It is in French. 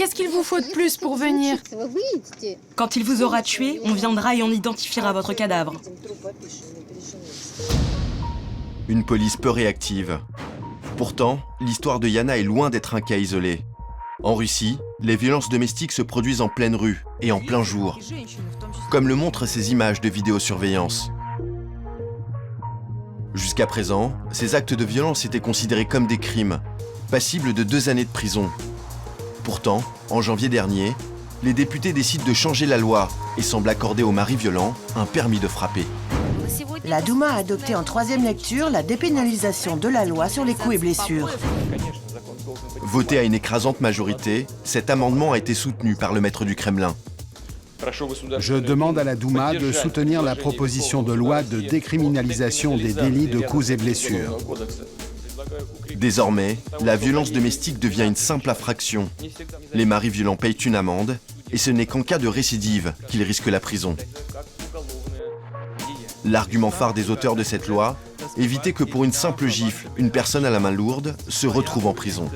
Qu'est-ce qu'il vous faut de plus pour venir? Quand il vous aura tué, on viendra et on identifiera votre cadavre. Une police peu réactive. Pourtant, l'histoire de Yana est loin d'être un cas isolé. En Russie, les violences domestiques se produisent en pleine rue et en plein jour, comme le montrent ces images de vidéosurveillance. Jusqu'à présent, ces actes de violence étaient considérés comme des crimes, passibles de 2 années de prison. Pourtant, en janvier dernier, les députés décident de changer la loi et semblent accorder aux maris violents un permis de frapper. La Douma a adopté en 3e lecture la dépénalisation de la loi sur les coups et blessures. Voté à une écrasante majorité, cet amendement a été soutenu par le maître du Kremlin. Je demande à la Douma de soutenir la proposition de loi de décriminalisation des délits de coups et blessures. Désormais, la violence domestique devient une simple infraction. Les maris violents payent une amende, et ce n'est qu'en cas de récidive qu'ils risquent la prison. L'argument phare des auteurs de cette loi, éviter que pour une simple gifle, une personne à la main lourde se retrouve en prison.